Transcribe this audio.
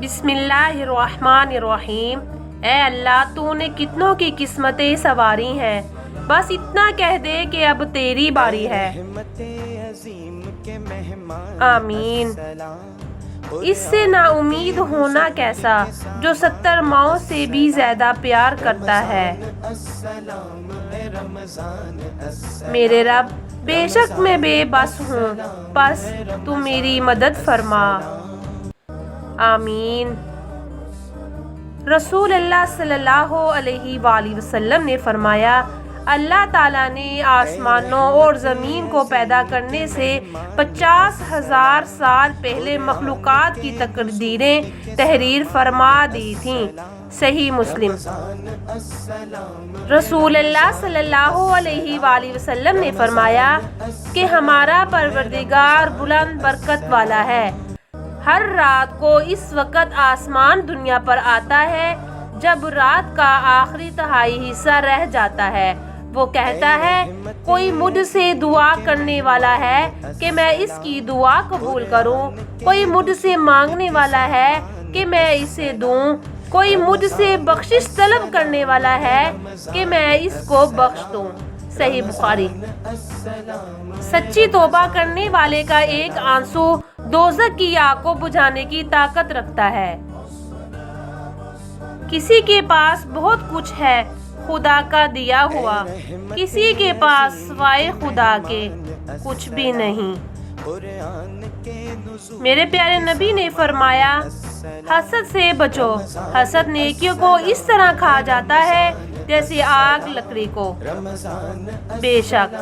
بسم اللہ الرحمن الرحیم۔ اے اللہ، تو نے کتنوں کی قسمتیں سنواری ہیں، بس اتنا کہہ دے کہ اب تیری باری ہے۔ آمین۔ اس سے نا امید ہونا کیسا جو 70 ماؤں سے بھی زیادہ پیار کرتا ہے۔ میرے رب، بے شک میں بے بس ہوں، پس تو میری مدد فرما۔ آمین۔ رسول اللہ صلی اللہ علیہ وآلہ وسلم نے فرمایا، اللہ تعالیٰ نے آسمانوں اور زمین کو پیدا کرنے سے 50,000 سال پہلے مخلوقات کی تقدیریں تحریر فرما دی تھیں۔ صحیح مسلم۔ رسول اللہ صلی اللہ علیہ وآلہ وسلم نے فرمایا کہ ہمارا پروردگار بلند برکت والا ہے، ہر رات کو اس وقت آسمان دنیا پر آتا ہے جب رات کا آخری تہائی حصہ رہ جاتا ہے۔ وہ کہتا ہے، کوئی مجھ سے دعا کرنے والا ہے کہ میں اس کی دعا قبول کروں، کوئی مجھ سے مانگنے والا ہے کہ میں اسے دوں، کوئی مجھ سے بخشش طلب کرنے والا ہے کہ میں اس کو بخش دوں۔ صحیح بخاری۔ سچی توبہ کرنے والے کا ایک آنسو دوزخ کی آگ کو بجھانے کی طاقت رکھتا ہے۔ کسی کے پاس بہت کچھ ہے خدا کا دیا ہوا، کسی کے پاس سوائے خدا کے کچھ بھی نہیں۔ میرے پیارے نبی نے فرمایا، حسد سے بچو، حسد نیکیوں کو اس طرح کھا جاتا ہے جیسے آگ لکڑی کو۔ بے شک